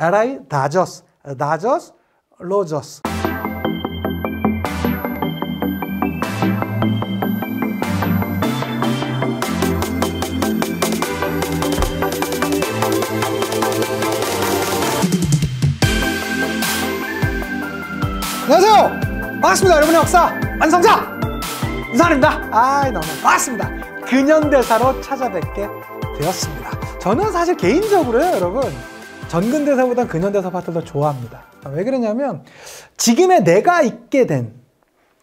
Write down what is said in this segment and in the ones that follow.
LI 다저스, 다저스, 로저스. 안녕하세요. 반갑습니다. 여러분의 역사 완성자 이상환입니다. 너무 반갑습니다. 근현대사로 찾아뵙게 되었습니다. 저는 사실 개인적으로요, 여러분, 전근대사보다 근현대사 파트를 더 좋아합니다. 왜 그러냐면 지금의 내가 있게 된,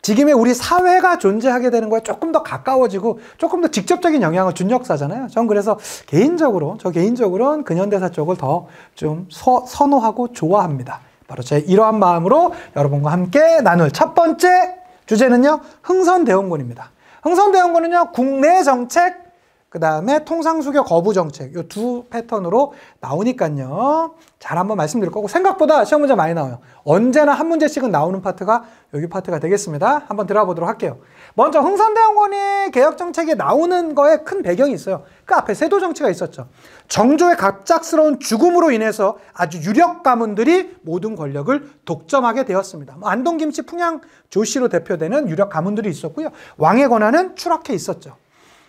지금의 우리 사회가 존재하게 되는 거에 조금 더 가까워지고 조금 더 직접적인 영향을 준 역사잖아요. 전 그래서 개인적으로는 근현대사 쪽을 더 좀 선호하고 좋아합니다. 바로 제 이러한 마음으로 여러분과 함께 나눌 첫 번째 주제는요, 흥선대원군입니다. 흥선대원군은요, 국내 정책, 그 다음에 통상수교 거부 정책, 이 두 패턴으로 나오니까요. 잘 한번 말씀드릴 거고, 생각보다 시험 문제 많이 나와요. 언제나 한 문제씩은 나오는 파트가 여기 파트가 되겠습니다. 한번 들어가 보도록 할게요. 먼저 흥선대원군이 개혁정책에 나오는 거에 큰 배경이 있어요. 그 앞에 세도정치가 있었죠. 정조의 갑작스러운 죽음으로 인해서 아주 유력 가문들이 모든 권력을 독점하게 되었습니다. 안동, 김씨, 풍양, 조씨로 대표되는 유력 가문들이 있었고요. 왕의 권한은 추락해 있었죠.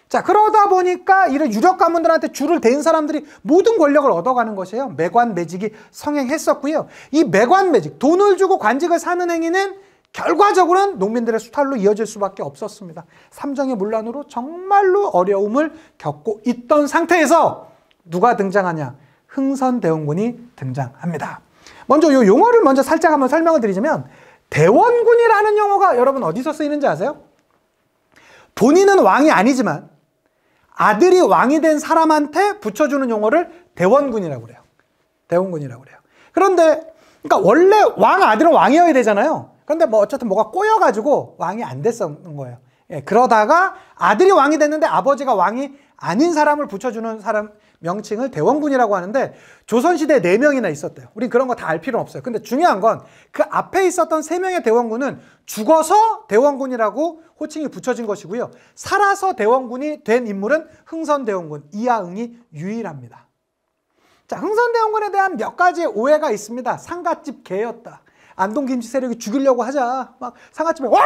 자, 그러다 보니까 이런 유력 가문들한테 줄을 댄 사람들이 모든 권력을 얻어가는 것이에요. 매관 매직이 성행했었고요. 이 매관 매직, 돈을 주고 관직을 사는 행위는 결과적으로는 농민들의 수탈로 이어질 수밖에 없었습니다. 삼정의 문란으로 정말로 어려움을 겪고 있던 상태에서 누가 등장하냐? 흥선대원군이 등장합니다. 먼저 이 용어를 먼저 살짝 한번 설명을 드리자면, 대원군이라는 용어가 여러분 어디서 쓰이는지 아세요? 본인은 왕이 아니지만 아들이 왕이 된 사람한테 붙여주는 용어를 대원군이라고 그래요. 대원군이라고 그래요. 그런데 그러니까 원래 왕 아들은 왕이어야 되잖아요. 그런데 뭐 어쨌든 뭐가 꼬여가지고 왕이 안 됐었는 거예요. 그러다가 아들이 왕이 됐는데 아버지가 왕이 아닌 사람을 붙여주는 사람 명칭을 대원군이라고 하는데, 조선시대에 4명이나 있었대요. 우린 그런 거 다 알 필요는 없어요. 근데 중요한 건 그 앞에 있었던 3명의 대원군은 죽어서 대원군이라고 호칭이 붙여진 것이고요. 살아서 대원군이 된 인물은 흥선대원군 이하응이 유일합니다. 자, 흥선대원군에 대한 몇 가지 오해가 있습니다. 상갓집 개였다. 안동 김씨 세력이 죽이려고 하자 막 상갓집에 막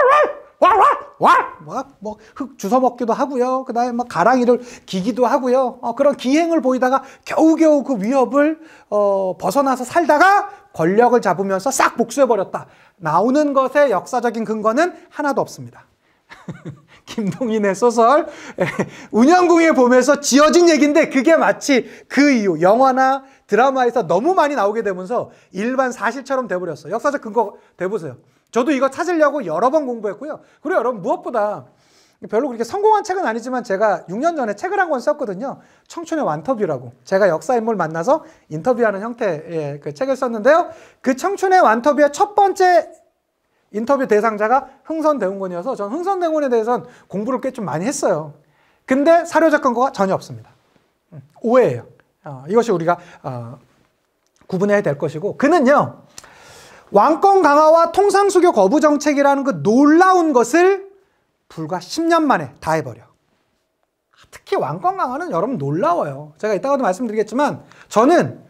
흙 주워 먹기도 하고요. 그 다음에 막 가랑이를 기기도 하고요. 그런 기행을 보이다가 겨우겨우 그 위협을 벗어나서 살다가 권력을 잡으면서 싹 복수해버렸다. 나오는 것의 역사적인 근거는 하나도 없습니다. 김동인의 소설 운영궁에 보면서 지어진 얘기인데, 그게 마치 그 이후 영화나 드라마에서 너무 많이 나오게 되면서 일반 사실처럼 돼버렸어요. 역사적 근거 돼보세요. 저도 이거 찾으려고 여러 번 공부했고요. 그리고 여러분, 무엇보다 별로 그렇게 성공한 책은 아니지만 제가 6년 전에 책을 한 권 썼거든요. 청춘의 완터뷰라고. 제가 역사인물 만나서 인터뷰하는 형태의 그 책을 썼는데요. 그 청춘의 완터뷰의 첫 번째 인터뷰 대상자가 흥선대원군이어서 전 흥선대원군에 대해서는 공부를 꽤 좀 많이 했어요. 근데 사료적 근거가 전혀 없습니다. 오해예요. 이것이 우리가 구분해야 될 것이고, 그는요, 왕권 강화와 통상수교 거부 정책이라는 그 놀라운 것을 불과 10년 만에 다 해버려. 특히 왕권 강화는 여러분 놀라워요. 제가 이따가도 말씀드리겠지만, 저는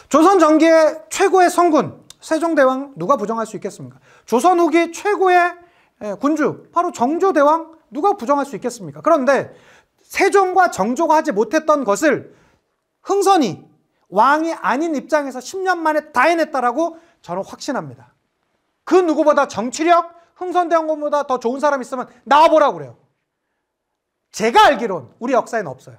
조선 전기의 최고의 성군 세종대왕 누가 부정할 수 있겠습니까? 조선 후기 최고의 군주 바로 정조대왕 누가 부정할 수 있겠습니까? 그런데 세종과 정조가 하지 못했던 것을 흥선이 왕이 아닌 입장에서 10년 만에 다 해냈다라고 저는 확신합니다. 그 누구보다 정치력, 흥선대원군보다 더 좋은 사람 있으면 나와보라고 그래요. 제가 알기론 우리 역사에는 없어요.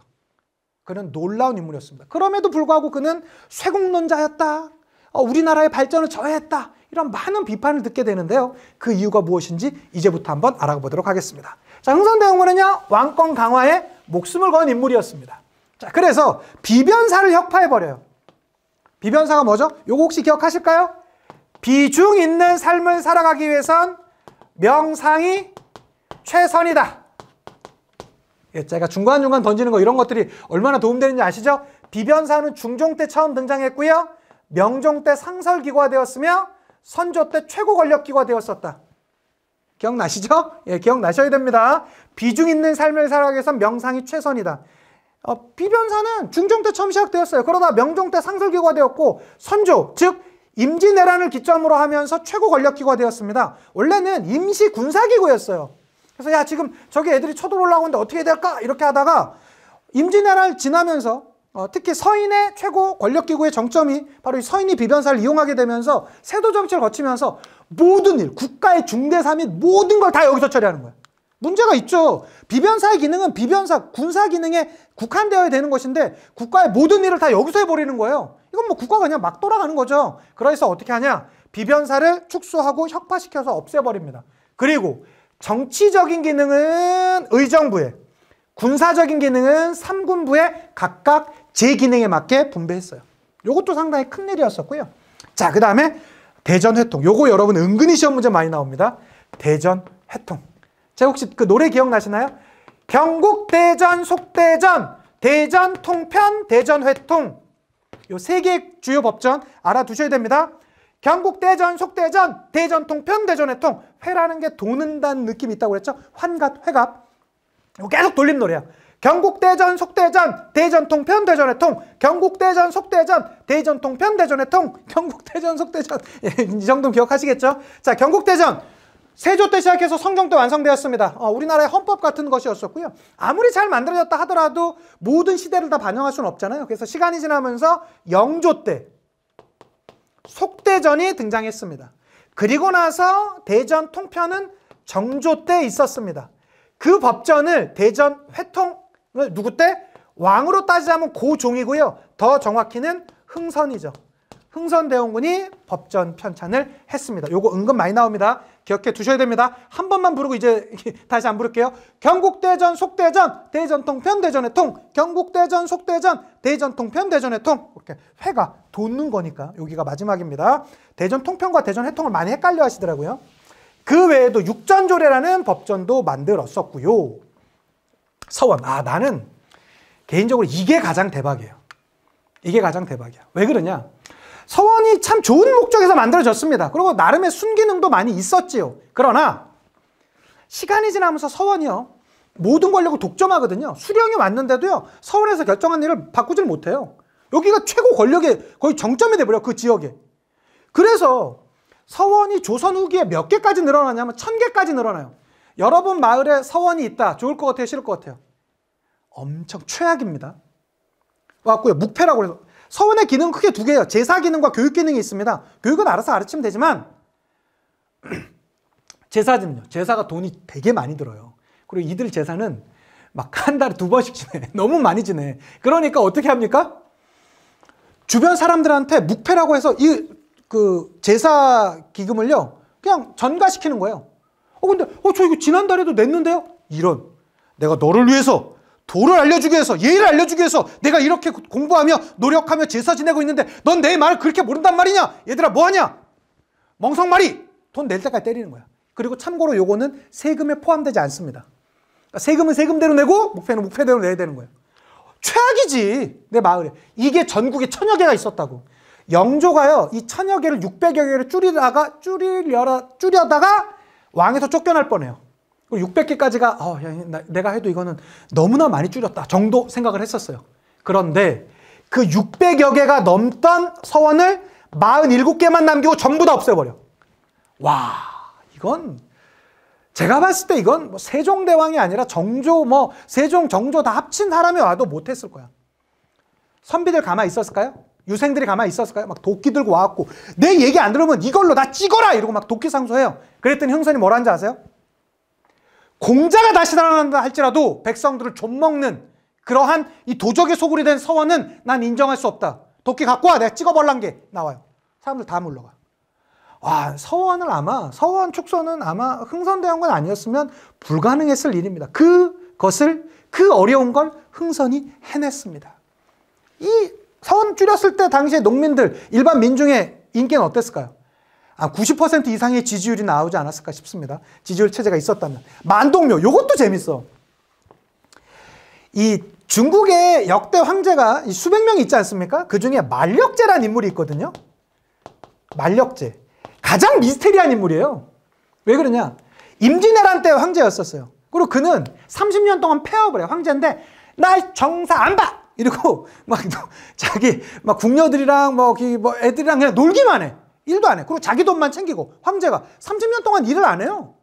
그는 놀라운 인물이었습니다. 그럼에도 불구하고 그는 쇄국론자였다. 우리나라의 발전을 저해했다. 이런 많은 비판을 듣게 되는데요. 그 이유가 무엇인지 이제부터 한번 알아보도록 하겠습니다. 자, 흥선대원군은요, 왕권 강화에 목숨을 건 인물이었습니다. 자, 그래서 비변사를 혁파해버려요. 비변사가 뭐죠? 요거 혹시 기억하실까요? 비중 있는 삶을 살아가기 위해선 명상이 최선이다. 제가 중간중간 던지는 거 이런 것들이 얼마나 도움되는지 아시죠? 비변사는 중종 때 처음 등장했고요. 명종 때 상설기과되었으며 선조 때 최고 권력기가 되었었다. 기억나시죠? 예, 기억나셔야 됩니다. 비중 있는 삶을 살아가기 위해선 명상이 최선이다. 비변사는 중종 때 처음 시작되었어요. 그러다 명종 때 상설기구가 되었고 선조, 즉 임진왜란을 기점으로 하면서 최고 권력기구가 되었습니다. 원래는 임시 군사기구였어요. 그래서 야 지금 저기 애들이 쳐들어오려고 하는데 어떻게 해야 될까? 이렇게 하다가 임진왜란을 지나면서 특히 서인의 최고 권력기구의 정점이 바로 이 서인이 비변사를 이용하게 되면서 세도 정치를 거치면서 모든 일, 국가의 중대사 및 모든 걸 다 여기서 처리하는 거예요. 문제가 있죠. 비변사의 기능은 비변사, 군사 기능에 국한되어야 되는 것인데 국가의 모든 일을 다 여기서 해버리는 거예요. 이건 뭐 국가가 그냥 막 돌아가는 거죠. 그래서 어떻게 하냐? 비변사를 축소하고 혁파시켜서 없애버립니다. 그리고 정치적인 기능은 의정부에, 군사적인 기능은 삼군부에 각각 제 기능에 맞게 분배했어요. 이것도 상당히 큰 일이었었고요. 자, 그 다음에 대전회통. 요거 여러분 은근히 시험 문제 많이 나옵니다. 대전회통. 제가 혹시 그 노래 기억나시나요? 경국대전, 속대전, 대전, 통편, 대전회통. 요 세 개의 주요 법전 알아두셔야 됩니다. 경국대전, 속대전, 대전, 통편, 대전회통. 회라는 게 도는다는 느낌이 있다고 그랬죠? 환갑, 회갑. 이거 계속 돌림 노래야. 경국대전, 속대전, 대전, 통편, 대전회통. 경국대전, 속대전, 대전, 통편, 대전회통. 경국대전, 속대전. 이 정도는 기억하시겠죠? 자, 경국대전. 세조 때 시작해서 성종 때 완성되었습니다. 우리나라의 헌법 같은 것이었었고요. 아무리 잘 만들어졌다 하더라도 모든 시대를 다 반영할 수는 없잖아요. 그래서 시간이 지나면서 영조 때 속대전이 등장했습니다. 그리고 나서 대전 통편은 정조 때 있었습니다. 그 법전을 대전 회통을 누구 때? 왕으로 따지자면 고종이고요. 더 정확히는 흥선이죠. 흥선대원군이 법전 편찬을 했습니다. 요거 은근 많이 나옵니다. 기억해 두셔야 됩니다. 한 번만 부르고 이제 다시 안 부를게요. 경국대전, 속대전, 대전통편, 대전회통. 경국대전, 속대전, 대전통편, 대전회통. 이렇게 회가 돋는 거니까 여기가 마지막입니다. 대전통편과 대전회통을 많이 헷갈려 하시더라고요. 그 외에도 육전조례라는 법전도 만들었었고요. 서원. 나는 개인적으로 이게 가장 대박이에요. 이게 가장 대박이야. 왜 그러냐? 서원이 참 좋은 목적에서 만들어졌습니다. 그리고 나름의 순기능도 많이 있었지요. 그러나 시간이 지나면서 서원이요, 모든 권력을 독점하거든요. 수령이 왔는데도요, 서원에서 결정한 일을 바꾸질 못해요. 여기가 최고 권력의 거의 정점이 돼버려요. 그 지역에. 그래서 서원이 조선 후기에 몇 개까지 늘어나냐면 1000개까지 늘어나요. 여러분 마을에 서원이 있다. 좋을 것 같아요? 싫을 것 같아요? 엄청 최악입니다. 왔고요. 묵패라고 해서. 서원의 기능은 크게 두 개예요. 제사 기능과 교육 기능이 있습니다. 교육은 알아서 가르치면 되지만 제사는요. 제사가 돈이 되게 많이 들어요. 그리고 이들 제사는 막 한 달에 2번씩 지내. 너무 많이 지내. 그러니까 어떻게 합니까? 주변 사람들한테 묵패라고 해서 그 제사 기금을요, 그냥 전가시키는 거예요. 근데 저 이거 지난달에도 냈는데요? 이런, 내가 너를 위해서 도를 알려주기 위해서, 예의를 알려주기 위해서 내가 이렇게 공부하며 노력하며 제사 지내고 있는데 넌 내 말을 그렇게 모른단 말이냐? 얘들아 뭐하냐? 멍석말이! 돈 낼 때까지 때리는 거야. 그리고 참고로 요거는 세금에 포함되지 않습니다. 그러니까 세금은 세금대로 내고 묵패는 묵패대로 내야 되는 거예요. 최악이지, 내 마을에. 이게 전국에 1000여 개가 있었다고. 영조가요, 이 1000여 개를 600여 개를 줄여다가 왕에서 쫓겨날 뻔해요. 600개까지가 내가 해도 이거는 너무나 많이 줄였다 정도 생각을 했었어요. 그런데 그 600여 개가 넘던 서원을 47개만 남기고 전부 다 없애버려. 와, 이건 제가 봤을 때 이건 뭐 세종대왕이 아니라 정조, 뭐 세종, 정조 다 합친 사람이 와도 못했을 거야. 선비들 가만히 있었을까요? 유생들이 가만히 있었을까요? 막 도끼 들고 와갖고 내 얘기 안 들으면 이걸로 나 찍어라! 이러고 막 도끼 상소해요. 그랬더니 흥선이 뭐라는지 아세요? 공자가 다시 살아난다 할지라도 백성들을 좀먹는 그러한 이 도적의 소굴이 된 서원은 난 인정할 수 없다. 도끼 갖고 와. 내가 찍어버린 게 나와요. 사람들 다 물러가. 서원 축소는 아마 흥선대원군 아니었으면 불가능했을 일입니다. 그 어려운 걸 흥선이 해냈습니다. 이 서원 줄였을 때 당시에 농민들, 일반 민중의 인기는 어땠을까요? 90% 이상의 지지율이 나오지 않았을까 싶습니다. 지지율 체제가 있었다면. 만동묘, 요것도 재밌어. 이 중국의 역대 황제가 수백 명이 있지 않습니까? 그 중에 만력제라는 인물이 있거든요. 만력제. 가장 미스테리한 인물이에요. 왜 그러냐? 임진왜란 때 황제였었어요. 그리고 그는 30년 동안 폐업을 해요. 황제인데 나 정사 안 봐! 이러고 막 자기 막 궁녀들이랑 뭐 애들이랑 그냥 놀기만 해. 일도 안 해. 그리고 자기 돈만 챙기고. 황제가 30년 동안 일을 안 해요.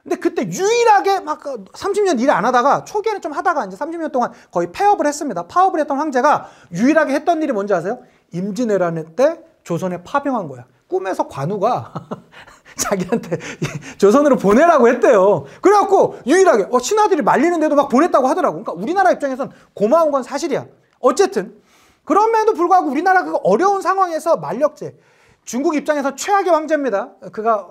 근데 그때 유일하게 막 30년 일을 안 하다가 초기에는 좀 하다가 이제 30년 동안 거의 폐업을 했습니다. 파업을 했던 황제가 유일하게 했던 일이 뭔지 아세요? 임진왜란 때 조선에 파병한 거야. 꿈에서 관우가 자기한테 조선으로 보내라고 했대요. 그래갖고 유일하게 신하들이 말리는데도 막 보냈다고 하더라고. 그러니까 우리나라 입장에선 고마운 건 사실이야. 어쨌든 그럼에도 불구하고 우리나라 그 어려운 상황에서 만력제, 중국 입장에서 최악의 황제입니다. 그가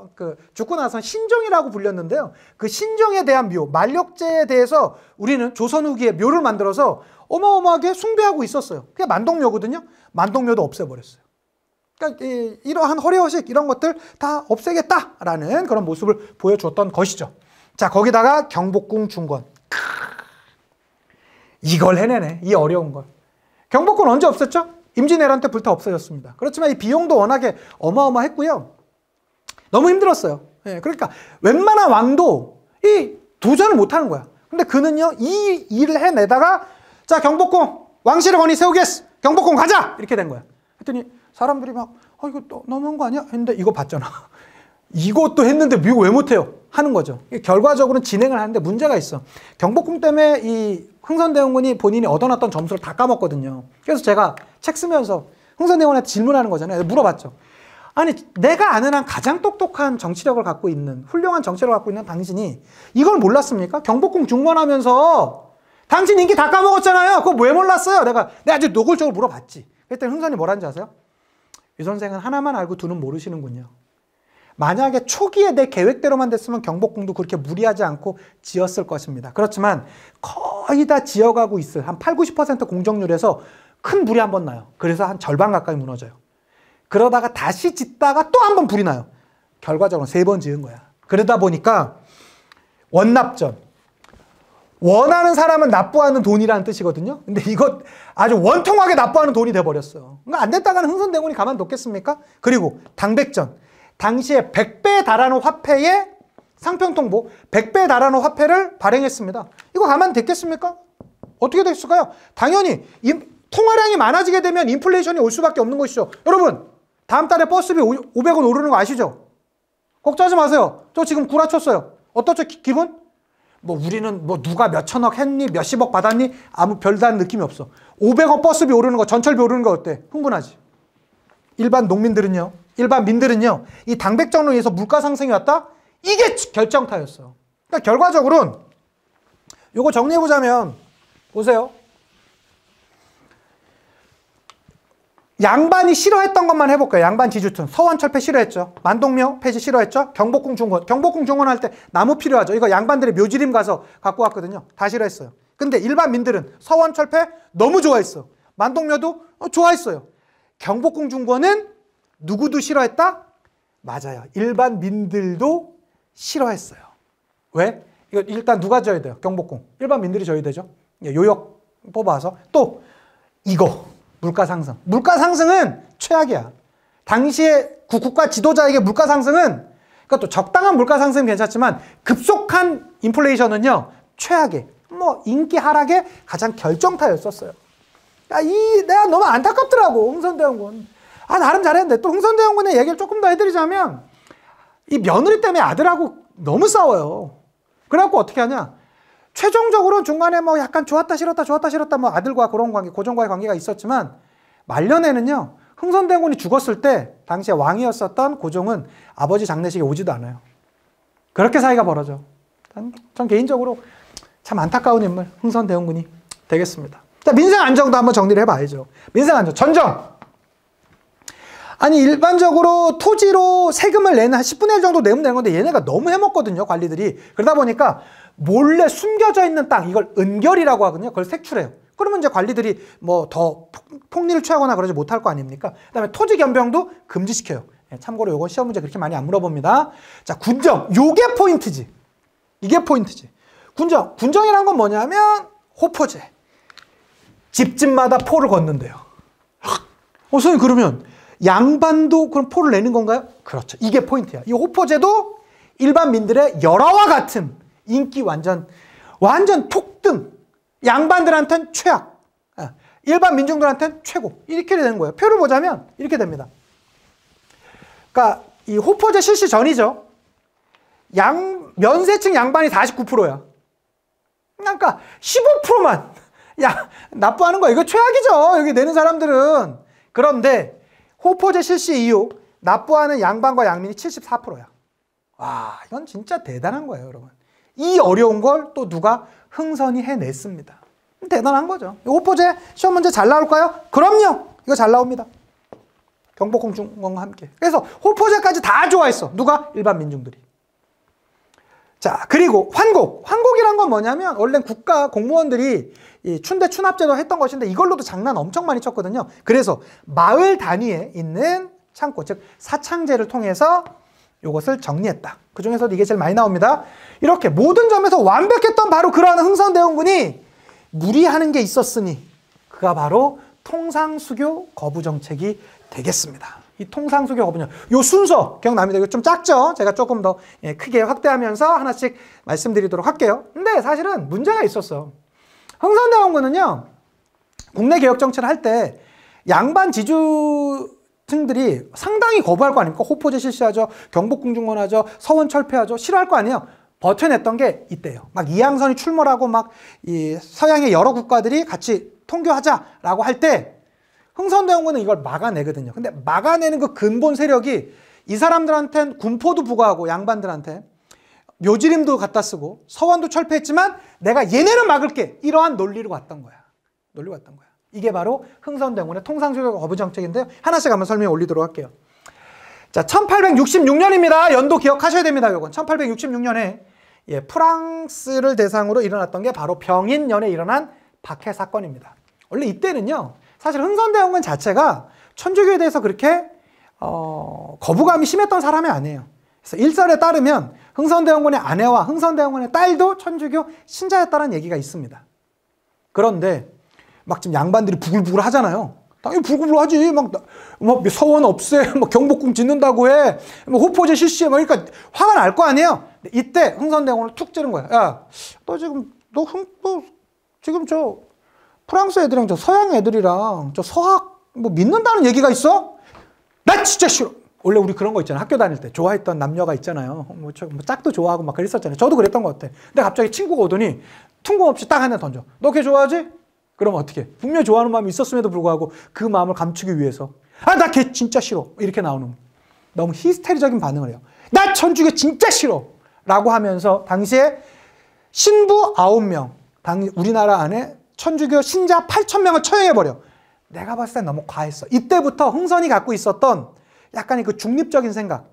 죽고 나서 신종이라고 불렸는데요. 그 신종에 대한 묘, 만력제에 대해서 우리는 조선 후기에 묘를 만들어서 어마어마하게 숭배하고 있었어요. 그게 만동묘거든요. 만동묘도 없애버렸어요. 그러니까 이러한 허례허식 이런 것들 다 없애겠다라는 그런 모습을 보여줬던 것이죠. 자, 거기다가 경복궁 중건. 이걸 해내네. 이 어려운 걸. 경복궁 언제 없앴죠? 임진왜란 때부터 없어졌습니다. 그렇지만 이 비용도 워낙에 어마어마했고요. 너무 힘들었어요. 예, 그러니까 웬만한 왕도 이 도전을 못하는 거야. 근데 그는요, 이 일을 해내다가 자, 경복궁 왕실의 권위 세우겠어. 경복궁 가자! 이렇게 된 거야. 그랬더니 사람들이 막 이거 너무한 거 아니야? 했는데 이거 봤잖아. 이것도 했는데 이거 왜 못해요? 하는 거죠. 결과적으로는 진행을 하는데 문제가 있어. 경복궁 때문에 이 흥선대원군이 본인이 얻어놨던 점수를 다 까먹거든요. 그래서 제가 책 쓰면서 흥선대원한테 질문하는 거잖아요. 물어봤죠. 아니, 내가 아는 한 가장 똑똑한 정치력을 갖고 있는, 훌륭한 정치력을 갖고 있는 당신이 이걸 몰랐습니까? 경복궁 중건하면서 당신 인기 다 까먹었잖아요. 그거 왜 몰랐어요? 내가 아주 노골적으로 물어봤지. 그랬더니 흥선이 뭐라는지 아세요? 이 선생은 하나만 알고 두는 모르시는군요. 만약에 초기에 내 계획대로만 됐으면 경복궁도 그렇게 무리하지 않고 지었을 것입니다. 그렇지만 거의 다 지어가고 있을 한 8, 90% 공정률에서 큰 불이 한 번 나요. 그래서 한 절반 가까이 무너져요. 그러다가 다시 짓다가 또 한 번 불이 나요. 결과적으로 3번 지은 거야. 그러다 보니까 원납전. 원하는 사람은 납부하는 돈이라는 뜻이거든요. 근데 이거 아주 원통하게 납부하는 돈이 돼버렸어요. 그러니까 안 됐다가는 흥선대원군이 가만뒀겠습니까? 그리고 당백전. 당시에 100배에 달하는 화폐의 상평통보, 100배에 달하는 화폐를 발행했습니다. 이거 가만 됐겠습니까? 어떻게 됐을까요? 당연히 통화량이 많아지게 되면 인플레이션이 올 수밖에 없는 것이죠. 여러분, 다음 달에 버스비 500원 오르는 거 아시죠? 걱정하지 마세요. 저 지금 구라쳤어요. 어떻죠, 기분? 뭐 우리는 뭐 누가 몇천억 했니, 몇십억 받았니? 아무 별다른 느낌이 없어. 500원 버스비 오르는 거, 전철비 오르는 거 어때? 흥분하지. 일반 농민들은요, 일반 민들은요, 이 당백전으로 인해서 물가 상승이 왔다? 이게 결정타였어. 그러니까 결과적으로는 요거 정리해보자면, 보세요. 양반이 싫어했던 것만 해볼까요? 양반 지주툰. 서원철폐 싫어했죠. 만동묘 폐지 싫어했죠. 경복궁 중건. 경복궁 중건할 때 나무 필요하죠. 이거 양반들의 묘지림 가서 갖고 왔거든요. 다 싫어했어요. 근데 일반 민들은 서원철폐 너무 좋아했어. 만동묘도 좋아했어요. 경복궁 중건은 누구도 싫어했다? 맞아요. 일반 민들도 싫어했어요. 왜? 이거 일단 누가 져야 돼요? 경복궁. 일반 민들이 져야 되죠. 요역 뽑아서. 또 이거. 물가 상승. 물가 상승은 최악이야. 당시에 국가 지도자에게 물가 상승은, 그러니까 또 적당한 물가 상승은 괜찮지만 급속한 인플레이션은요, 최악의, 뭐 인기 하락의 가장 결정타였었어요. 야, 내가 너무 안타깝더라고, 흥선대원군. 나름 잘했는데. 또 흥선대원군의 얘기를 조금 더 해드리자면, 이 며느리 때문에 아들하고 너무 싸워요. 그래갖고 어떻게 하냐? 최종적으로 중간에 뭐 약간 좋았다 싫었다 뭐 아들과 그런 관계, 고종과의 관계가 있었지만, 말년에는요, 흥선대원군이 죽었을 때 당시에 왕이었었던 고종은 아버지 장례식에 오지도 않아요. 그렇게 사이가 벌어져. 전 개인적으로 참 안타까운 인물, 흥선대원군이 되겠습니다. 자, 민생 안정도 한번 정리를 해봐야죠. 민생 안정, 전정. 아니, 일반적으로 토지로 세금을 내는 한 10분의 1 정도 내면 되는 건데 얘네가 너무 해먹거든요, 관리들이. 그러다 보니까 몰래 숨겨져 있는 땅, 이걸 은결이라고 하거든요. 그걸 색출해요. 그러면 이제 관리들이 뭐 더 폭리를 취하거나 그러지 못할 거 아닙니까? 그 다음에 토지 변병도 금지시켜요. 참고로 이건 시험 문제 그렇게 많이 안 물어봅니다. 자, 군정. 요게 포인트지. 이게 포인트지. 군정. 군정이란 건 뭐냐면 호포제. 집집마다 포를 걷는데요. 선생님, 그러면 양반도 그럼 포를 내는 건가요? 그렇죠. 이게 포인트야. 이 호포제도 일반 민들의 열화와 같은 인기 완전 폭등. 양반들한테는 최악, 일반 민중들한테는 최고. 이렇게 되는 거예요. 표를 보자면 이렇게 됩니다. 그러니까 이 호포제 실시 전이죠. 면세층 양반이 49%야. 그러니까 15%만 납부하는 거야. 이거 최악이죠. 여기 내는 사람들은. 그런데 호포제 실시 이후 납부하는 양반과 양민이 74%야. 와, 이건 진짜 대단한 거예요, 여러분. 이 어려운 걸 또 누가 흥선이 해냈습니다. 대단한 거죠. 호포제 시험 문제 잘 나올까요? 그럼요. 이거 잘 나옵니다. 경복궁중공과 함께. 그래서 호포제까지 다 좋아했어. 누가? 일반 민중들이. 자, 그리고 환곡. 환곡이란 건 뭐냐면 원래 국가 공무원들이 이 춘대 추납제도 했던 것인데 이걸로도 장난 엄청 많이 쳤거든요. 그래서 마을 단위에 있는 창고, 즉 사창제를 통해서 이것을 정리했다. 그 중에서도 이게 제일 많이 나옵니다. 이렇게 모든 점에서 완벽했던 바로 그러한 흥선대원군이 무리하는 게 있었으니 그가 바로 통상수교 거부 정책이 되겠습니다. 이 통상수교 거부냐, 요 순서 기억납니다. 이거 좀 작죠? 제가 조금 더 크게 확대하면서 하나씩 말씀드리도록 할게요. 근데 사실은 문제가 있었어. 흥선대원군은요, 국내 개혁 정치를 할 때 양반 지주층들이 상당히 거부할 거 아닙니까? 호포제 실시하죠, 경복궁중건하죠, 서원 철폐하죠, 싫어할 거 아니에요. 버텨냈던 게 이때요. 막 이항선이 출몰하고 막 이 서양의 여러 국가들이 같이 통교하자라고 할 때 흥선대원군은 이걸 막아내거든요. 근데 막아내는 그 근본 세력이 이 사람들한테는 군포도 부과하고 양반들한테 묘지림도 갖다 쓰고 서원도 철폐했지만 내가 얘네는 막을게. 이러한 논리로 왔던 거야. 논리로 왔던 거야. 이게 바로 흥선대원군의 통상수교 거부 정책인데요. 하나씩 한번 설명해 올리도록 할게요. 자, 1866년입니다. 연도 기억하셔야 됩니다. 요건 1866년에 프랑스를 대상으로 일어났던 게 바로 병인년에 일어난 박해 사건입니다. 원래 이때는요, 사실 흥선대원군 자체가 천주교에 대해서 그렇게 거부감이 심했던 사람이 아니에요. 그래서 일설에 따르면 흥선대원군의 아내와 흥선대원군의 딸도 천주교 신자였다는 얘기가 있습니다. 그런데 막 지금 양반들이 부글부글 하잖아요. 당연히 부글부글 하지. 막 서원 없애, 막 경복궁 짓는다고 해, 호포제 실시해, 막 그러니까 화가 날 거 아니에요. 이때 흥선대원군을 툭 찌른 거야. 야, 너 지금 지금 저 프랑스 애들이랑 저 서양 애들이랑 저 서학 뭐 믿는다는 얘기가 있어? 나 진짜 싫어. 원래 우리 그런 거 있잖아요. 학교 다닐 때 좋아했던 남녀가 있잖아요. 뭐 짝도 좋아하고 막 그랬었잖아요. 저도 그랬던 것 같아. 근데 갑자기 친구가 오더니 퉁고없이 딱 하나 던져. 너 걔 좋아하지? 그럼 어떻게? 분명히 좋아하는 마음이 있었음에도 불구하고 그 마음을 감추기 위해서 나 걔 진짜 싫어. 이렇게 나오는, 너무 히스테리적인 반응을 해요. 나 천주교 진짜 싫어. 라고 하면서 당시에 신부 9명, 우리나라 안에 천주교 신자 8,000명을 처형해버려. 내가 봤을 때 너무 과했어. 이때부터 흥선이 갖고 있었던 약간의 그 중립적인 생각,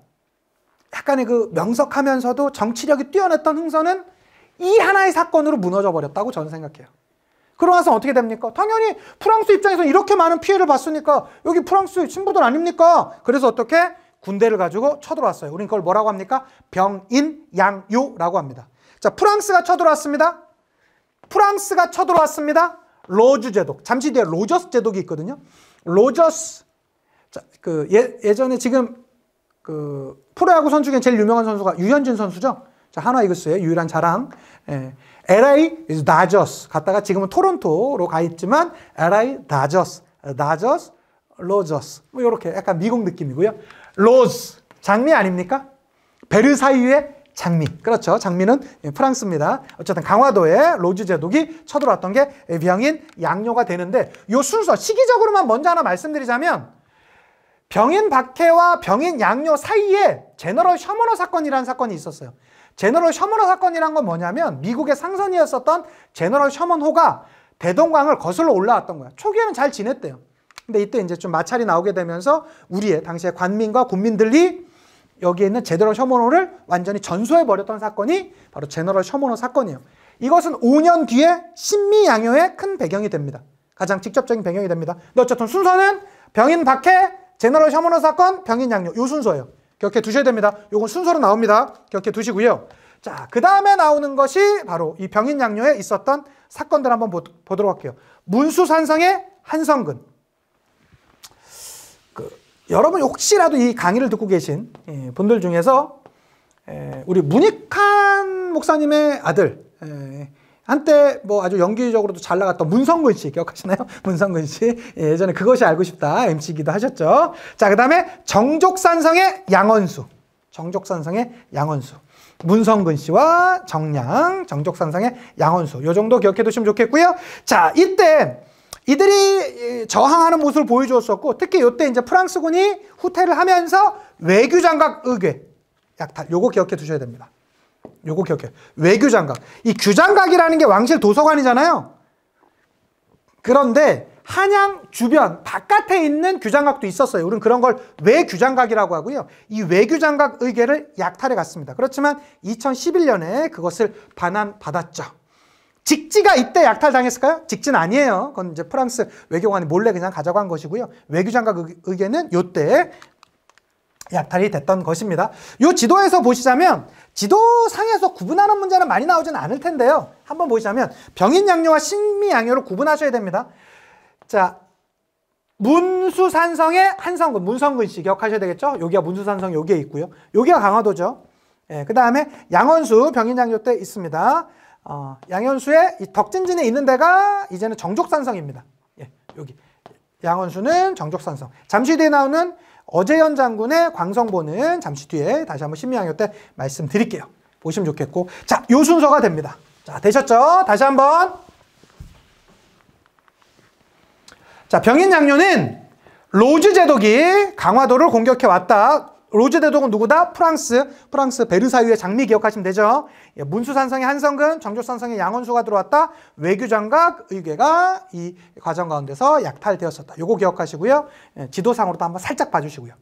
약간의 그 명석하면서도 정치력이 뛰어났던 흥선은 이 하나의 사건으로 무너져 버렸다고 저는 생각해요. 그러고 나서 어떻게 됩니까? 당연히 프랑스 입장에서 이렇게 많은 피해를 봤으니까 여기 프랑스 신부들 아닙니까? 그래서 어떻게? 군대를 가지고 쳐들어왔어요. 우린 그걸 뭐라고 합니까? 병인양요라고 합니다. 자, 프랑스가 쳐들어왔습니다. 로즈 제독. 잠시 뒤에 로저스 제독이 있거든요. 로저스. 자, 예전에 지금 프로야구 선수 중에 제일 유명한 선수가 유현진 선수죠. 자, 한화 이글스의 유일한 자랑. LA 다저스 갔다가 지금은 토론토로 가 있지만 LA 다저스, 로저스. 뭐 이렇게 약간 미국 느낌이고요. 로즈, 장미 아닙니까? 베르사유의 장미. 그렇죠. 장미는 프랑스입니다. 어쨌든 강화도에 로즈 제독이 쳐들어왔던 게 병인 양요가 되는데, 이 순서 시기적으로만 먼저 하나 말씀드리자면 병인 박해와 병인 양요 사이에 제너럴 셔머너 사건이라는 사건이 있었어요. 제너럴 셔머너 사건이란 건 뭐냐면 미국의 상선이었었던 제너럴 셔먼호가 대동강을 거슬러 올라왔던 거야. 초기에는 잘 지냈대요. 근데 이때 이제 좀 마찰이 나오게 되면서 우리의 당시의 관민과 군민들이 여기에 있는 제너럴 셔먼호를 완전히 전소해버렸던 사건이 바로 제너럴 셔먼호 사건이에요. 이것은 5년 뒤에 신미양요의 큰 배경이 됩니다. 가장 직접적인 배경이 됩니다. 근데 어쨌든 순서는 병인 박해, 제너럴 셔먼호 사건, 병인 양요, 요 순서예요. 기억해 두셔야 됩니다. 요건 순서로 나옵니다. 기억해 두시고요. 자, 그 다음에 나오는 것이 바로 이 병인 양요에 있었던 사건들 한번 보도록 할게요. 문수산성의 한성근. 여러분 혹시라도 이 강의를 듣고 계신 분들 중에서 우리 문익환 목사님의 아들 한때 뭐 아주 연기적으로도 잘 나갔던 문성근 씨 기억하시나요? 문성근 씨. 예, 예전에 그것이 알고 싶다 MC기도 하셨죠. 자, 그 다음에 정족산성의 양원수. 정족산성의 양원수. 문성근 씨와 정량, 정족산성의 양원수. 요 정도 기억해 두시면 좋겠고요. 자, 이때 이들이 저항하는 모습을 보여주었었고, 특히 이때 이제 프랑스군이 후퇴를 하면서 외교장각 의궤 약탈. 요거 기억해 두셔야 됩니다. 요거 기억해요. 외교장각. 이 규장각이라는 게 왕실 도서관이잖아요. 그런데 한양 주변 바깥에 있는 규장각도 있었어요. 우리는 그런 걸 외규장각이라고 하고요. 이 외규장각 의궤를 약탈해 갔습니다. 그렇지만 2011년에 그것을 반환받았죠. 직지가 이때 약탈당했을까요? 직지는 아니에요. 그건 이제 프랑스 외교관이 몰래 그냥 가져간 것이고요. 외교장각 의궤는 이때 약탈이 됐던 것입니다. 이 지도에서 보시자면 지도상에서 구분하는 문제는 많이 나오지는 않을 텐데요. 한번 보시자면 병인양요와 신미양요를 구분하셔야 됩니다. 자, 문수산성의 한성근, 문성근 씨 기억하셔야 되겠죠? 여기가 문수산성 여기에 있고요. 여기가 강화도죠. 예, 그 다음에 양원수 병인양요 때 있습니다. 양원수의 이 덕진진에 있는 데가 이제는 정족산성입니다. 예, 여기 양원수는 정족산성. 잠시 뒤에 나오는 어재현 장군의 광성보는 잠시 뒤에 다시 한번 신미양요 때 말씀드릴게요. 보시면 좋겠고. 자, 요 순서가 됩니다. 자, 되셨죠? 다시 한번. 자, 병인양요는 로즈 제독이 강화도를 공격해 왔다. 로즈 제독은 누구다? 프랑스 베르사유의 장미 기억하시면 되죠. 예, 문수산성의 한성근, 정족산성의 양원수가 들어왔다. 외교장각 의궤가 이 과정 가운데서 약탈되었었다. 요거 기억하시고요. 예, 지도상으로도 한번 살짝 봐주시고요.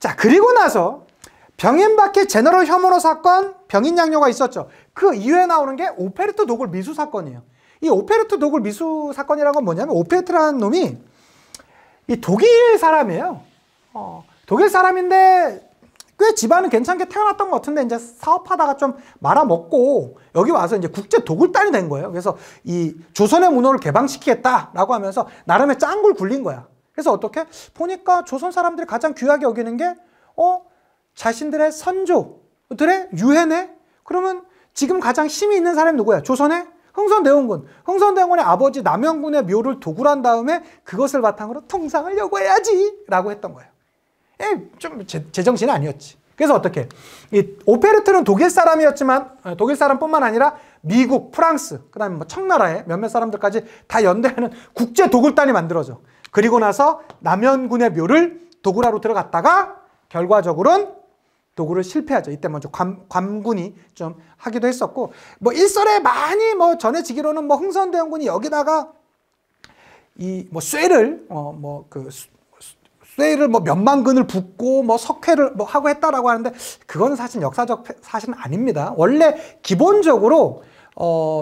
자, 그리고 나서 병인박해 제너럴 혐오로 사건, 병인양요가 있었죠. 그 이후에 나오는 게 오페르트 도굴 미수 사건이에요. 이 오페르트 도굴 미수 사건이라는 건 뭐냐면 오페르트라는 놈이 이 독일 사람이에요. 독일 사람인데 꽤 집안은 괜찮게 태어났던 것 같은데 이제 사업하다가 좀 말아먹고 여기 와서 이제 국제 도굴단이 된 거예요. 그래서 이 조선의 문호를 개방시키겠다라고 하면서 나름의 짱굴 굴린 거야. 그래서 어떻게 보니까 조선 사람들이 가장 귀하게 여기는 게 자신들의 선조들의 유해네. 그러면 지금 가장 힘이 있는 사람이 누구야? 조선의 흥선대원군. 흥선대원군의 아버지 남영군의 묘를 도굴한 다음에 그것을 바탕으로 통상을 요구해야지 라고 했던 거예요. 좀 제정신이 아니었지. 그래서 어떻게? 이 오페르트는 독일 사람이었지만 독일 사람뿐만 아니라 미국, 프랑스, 그다음에 뭐 청나라의 몇몇 사람들까지 다 연대하는 국제 도굴단이 만들어져. 그리고 나서 남영군의 묘를 도굴하러 들어갔다가 결과적으로는 도굴을 실패하죠. 이때 먼저 관군이 좀 하기도 했었고, 뭐 일설에 많이 뭐 전해지기로는 뭐 흥선대원군이 여기다가 이 뭐 쇠를 쇠를 뭐 몇만 근을 붓고 뭐 석회를 뭐 하고 했다라고 하는데 그건 사실 역사적 사실은 아닙니다. 원래 기본적으로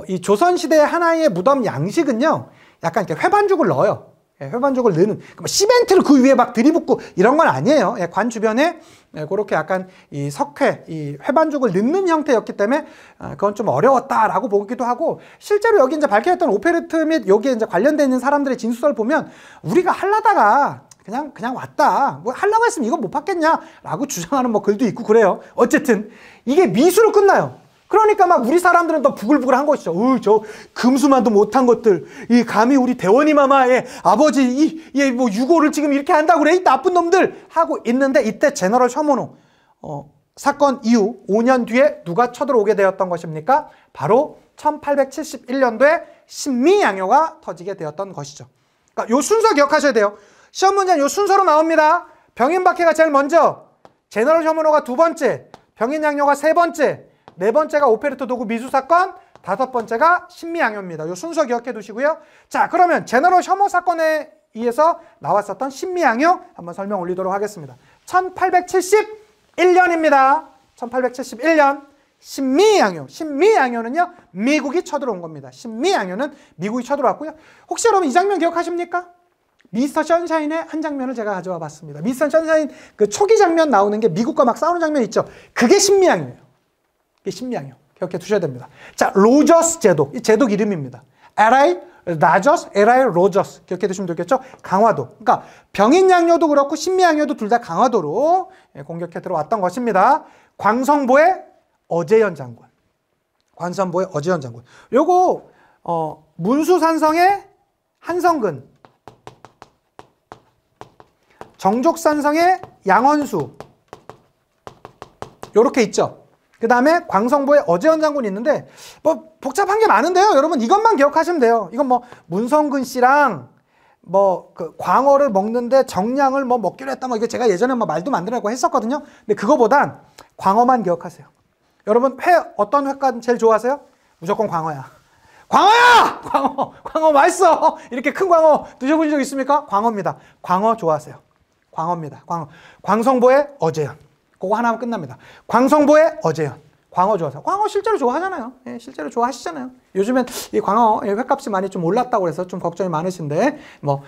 이 조선 시대의 하나의 무덤 양식은요, 약간 이렇게 회반죽을 넣어요. 예, 회반죽을 넣는, 시멘트를 그 위에 막 들이붓고 이런 건 아니에요. 예, 관 주변에 그렇게 약간 이 석회, 이 회반죽을 넣는 형태였기 때문에 그건 좀 어려웠다라고 보기도 하고, 실제로 여기 이제 밝혀졌던 오페르트 및 여기에 이제 관련되어 있는 사람들의 진술을 보면 우리가 하려다가 그냥 왔다. 뭐 하려고 했으면 이거 못 받겠냐라고 주장하는 뭐 글도 있고 그래요. 어쨌든 이게 미수로 끝나요. 그러니까 막 우리 사람들은 더 부글부글한 것이죠. 저 금수만도 못한 것들, 이 감히 우리 대원이 마마의 아버지 뭐 유고를 지금 이렇게 한다고 그래, 이 나쁜 놈들 하고 있는데, 이때 제너럴 셔모노 사건 이후 5년 뒤에 누가 쳐들어오게 되었던 것입니까? 바로 1871년도에 신미양요가 터지게 되었던 것이죠. 그러니까 요 순서 기억하셔야 돼요. 시험 문제는 요 순서로 나옵니다. 병인박해가 제일 먼저, 제너럴 셔모노가 두 번째, 병인양요가 세 번째, 네 번째가 오페르트 도구 미수 사건, 다섯 번째가 신미양요입니다. 요 순서 기억해 두시고요. 자, 그러면 제너럴 셔모 사건에 의해서 나왔었던 신미양요 한번 설명 올리도록 하겠습니다. 1871년입니다. 1871년 신미양요는요, 미국이 쳐들어온 겁니다. 신미양요는 미국이 쳐들어왔고요. 혹시 여러분 이 장면 기억하십니까? 미스터 션샤인의 한 장면을 제가 가져와 봤습니다. 미스터 션샤인 그 초기 장면 나오는 게 미국과 막 싸우는 장면 있죠. 그게 신미양요예요. 이게 신미양요. 기억해 두셔야 됩니다. 자, 로저스 제독. 이 제독 이름입니다. L.I. 로저스. 기억해 두시면 되겠죠? 강화도. 그러니까 병인양요도 그렇고 신미양요도 둘 다 강화도로 공격해 들어왔던 것입니다. 광성보의 어재현 장군. 관선보의 어제현 장군. 요거 문수산성의 한성근, 정족산성의 양원수 요렇게 있죠. 그 다음에 광성보의 어제현 장군이 있는데 뭐 복잡한 게 많은데요. 여러분 이것만 기억하시면 돼요. 이건 뭐 문성근 씨랑 뭐 그 광어를 먹는데 정량을 뭐 먹기로 했다, 뭐 이게 제가 예전에 뭐 말도 만들라고 했었거든요. 근데 그거보단 광어만 기억하세요. 여러분 회, 어떤 회가 제일 좋아하세요? 무조건 광어야. 광어야! 광어 맛있어. 이렇게 큰 광어 드셔보신 적 있습니까? 광어입니다. 광어 좋아하세요. 광어입니다. 광어. 광성보의 어제현. 그거 하나면 끝납니다. 광성보의 어제현. 광어 좋아하세요. 광어 실제로 좋아하잖아요. 예, 실제로 좋아하시잖아요. 요즘엔 이 광어 회값이 많이 좀 올랐다고 그래서 좀 걱정이 많으신데 뭐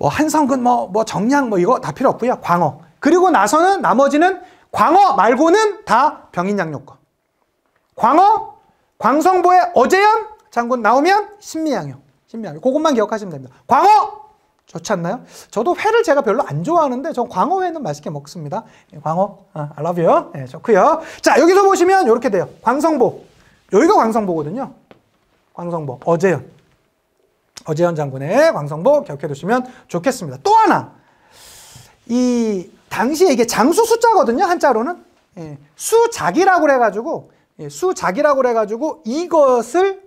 한성근 뭐 정량 뭐 이거 다 필요 없고요. 광어. 그리고 나서는 나머지는 광어 말고는 다 병인양요거. 광어, 광성보의 어제현 장군 나오면 신미양요. 그것만 기억하시면 됩니다. 광어! 좋지 않나요? 저도 회를 제가 별로 안 좋아하는데 전 광어회는 맛있게 먹습니다. 광어, I love you. 네, 좋고요. 자, 여기서 보시면 이렇게 돼요. 광성보. 여기가 광성보거든요. 광성보, 어제현 장군의 광성보 기억해 두시면 좋겠습니다. 또 하나, 이 당시에 이게 장수 숫자거든요. 한자로는 수작이라고 그래가지고 이것을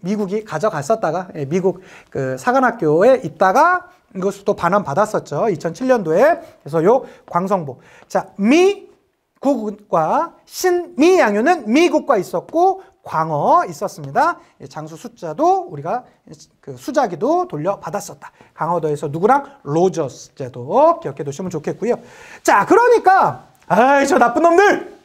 미국이 가져갔었다가 미국 그 사관학교에 있다가 이것을 또 반환 받았었죠. 2007년도에. 그래서 요 광성보. 자, 미국과 신미양요는 미국과 있었고 광어 있었습니다. 장수 숫자도 우리가 그 수자기도 돌려받았었다. 강화도에서 누구랑? 로저스 제도 기억해 두시면 좋겠고요. 자, 그러니까 아이 저 나쁜 놈들!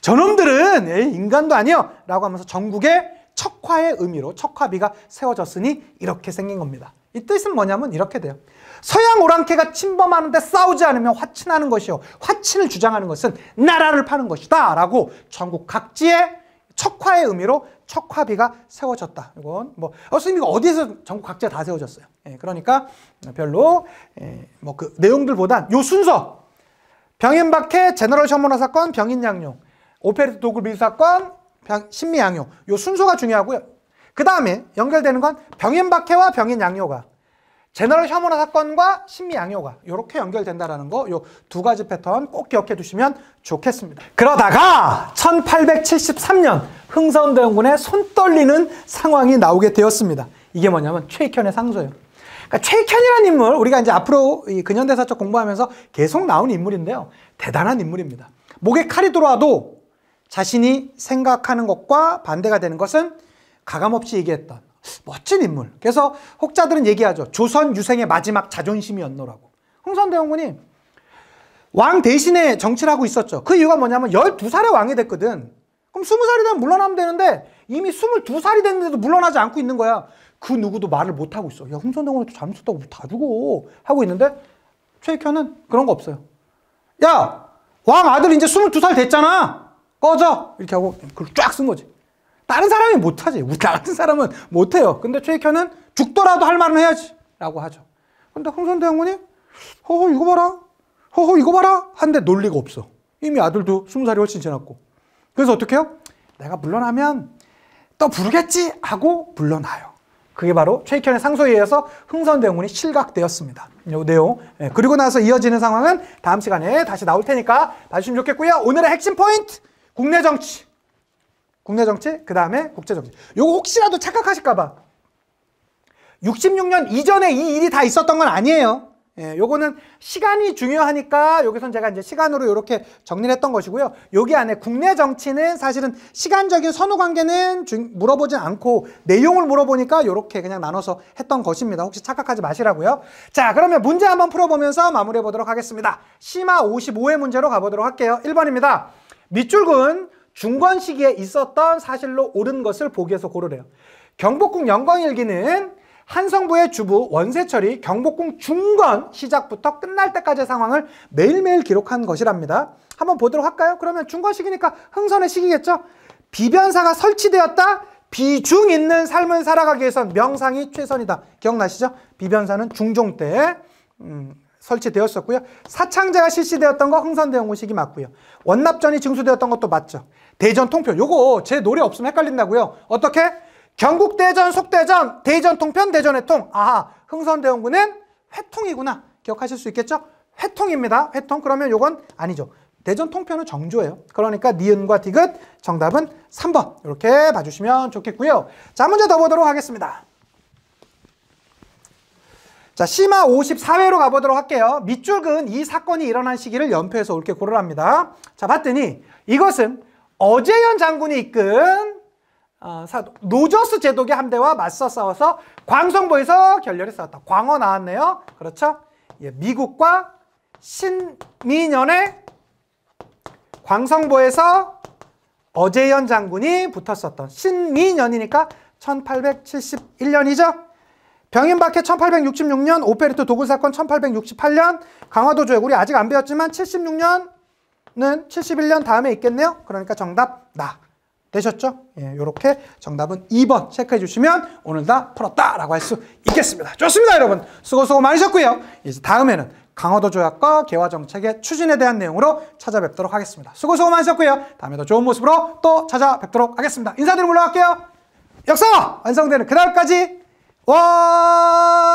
저놈들은 에이, 인간도 아니요! 라고 하면서 전국에 척화의 의미로 척화비가 세워졌으니 이렇게 생긴 겁니다. 이 뜻은 뭐냐면 이렇게 돼요. 서양 오랑캐가 침범하는데 싸우지 않으면 화친하는 것이요. 화친을 주장하는 것은 나라를 파는 것이다. 라고 전국 각지에 척화의 의미로 척화비가 세워졌다. 이건 뭐 선생님 어디에서 전국 각지에 다 세워졌어요. 그러니까 별로 뭐 그 내용들보단 요 순서 병인박해 제너럴 셔머너 사건 병인양요, 오페레트 도굴 미수 사건 신미양요, 요 순서가 중요하고요. 그 다음에 연결되는 건 병인박해와 병인양요가 제너럴 셔머너 사건과 신미양요가 이렇게 연결된다라는 거, 요 두 가지 패턴 꼭 기억해 두시면 좋겠습니다. 그러다가 1873년 흥선대원군의 손 떨리는 상황이 나오게 되었습니다. 이게 뭐냐면 최익현의 상소예요. 그러니까 최익현이라는 인물, 우리가 이제 앞으로 이 근현대사적 공부하면서 계속 나오는 인물인데요. 대단한 인물입니다. 목에 칼이 들어와도 자신이 생각하는 것과 반대가 되는 것은 가감없이 얘기했던 멋진 인물. 그래서 혹자들은 얘기하죠. 조선 유생의 마지막 자존심이었노라고. 흥선대원군이 왕 대신에 정치를 하고 있었죠. 그 이유가 뭐냐면 12살에 왕이 됐거든. 그럼 20살이 되면 물러나면 되는데 이미 22살이 됐는데도 물러나지 않고 있는 거야. 그 누구도 말을 못하고 있어. 야, 흥선대원군이 잘못했다고 다 주고 하고 있는데 최익현은 그런 거 없어요. 야, 왕 아들 이제 22살 됐잖아. 꺼져! 이렇게 하고 그걸 쫙 쓴 거지. 다른 사람이 못하지. 우리 같은 사람은 못해요. 근데 최익현은 죽더라도 할 말은 해야지. 라고 하죠. 근데 흥선대원군이 허허 이거 봐라. 허허 이거 봐라. 한데 논리가 없어. 이미 아들도 20살이 훨씬 지났고. 그래서 어떻게 해요? 내가 물러나면 또 부르겠지 하고 물러나요. 그게 바로 최익현의 상소에 의해서 흥선대원군이 실각되었습니다. 이 내용. 그리고 나서 이어지는 상황은 다음 시간에 다시 나올 테니까 봐주시면 좋겠고요. 오늘의 핵심 포인트! 국내 정치, 그 다음에 국제 정치. 요거 혹시라도 착각하실까봐 66년 이전에 이 일이 다 있었던 건 아니에요. 요거는 시간이 중요하니까 여기선 제가 이제 시간으로 이렇게 정리를 했던 것이고요. 여기 안에 국내 정치는 사실은 시간적인 선후 관계는 물어보진 않고 내용을 물어보니까 이렇게 그냥 나눠서 했던 것입니다. 혹시 착각하지 마시라고요. 자, 그러면 문제 한번 풀어보면서 마무리해 보도록 하겠습니다. 심화 55회 문제로 가보도록 할게요. 1번입니다. 밑줄근 중건 시기에 있었던 사실로 옳은 것을 보기에서 고르래요. 경복궁 영광일기는 한성부의 주부 원세철이 경복궁 중건 시작부터 끝날 때까지의 상황을 매일매일 기록한 것이랍니다. 한번 보도록 할까요? 그러면 중건 시기니까 흥선의 시기겠죠? 비변사가 설치되었다. 비중 있는 삶을 살아가기 위해선 명상이 최선이다. 기억나시죠? 비변사는 중종 때 설치되었었고요. 사창제가 실시되었던 거 흥선대원군 시기 맞고요. 원납전이 징수되었던 것도 맞죠. 대전 통편, 요거 제 노래 없으면 헷갈린다고요. 어떻게? 경국대전, 속대전, 대전 통편, 대전 회통. 아하, 흥선대원군은 회통이구나. 기억하실 수 있겠죠? 회통입니다. 회통. 그러면 요건 아니죠. 대전 통편은 정조예요. 그러니까 니은과 디귿 정답은 3번 이렇게 봐주시면 좋겠고요. 자, 문제 더 보도록 하겠습니다. 자, 심화 54회로 가보도록 할게요. 밑줄은 이 사건이 일어난 시기를 연표해서 옳게 고르랍니다. 자, 봤더니 이것은 어제현 장군이 이끈 노저스 제독의 함대와 맞서 싸워서 광성보에서 결렬에 싸웠다. 광어 나왔네요. 그렇죠? 예, 미국과 신민연의 광성보에서 어제현 장군이 붙었었던 신민연이니까 1871년이죠. 병인박해 1866년, 오페르토 도굴사건 1868년, 강화도 조약 우리 아직 안 배웠지만 76년은 71년 다음에 있겠네요. 그러니까 정답 나 되셨죠? 예, 요렇게 정답은 2번 체크해 주시면 오늘 다 풀었다라고 할 수 있겠습니다. 좋습니다, 여러분. 수고 많으셨고요. 이제 다음에는 강화도 조약과 개화정책의 추진에 대한 내용으로 찾아뵙도록 하겠습니다. 수고 많으셨고요. 다음에 더 좋은 모습으로 또 찾아뵙도록 하겠습니다. 인사드리고 물러갈게요. 역사 완성되는 그날까지 와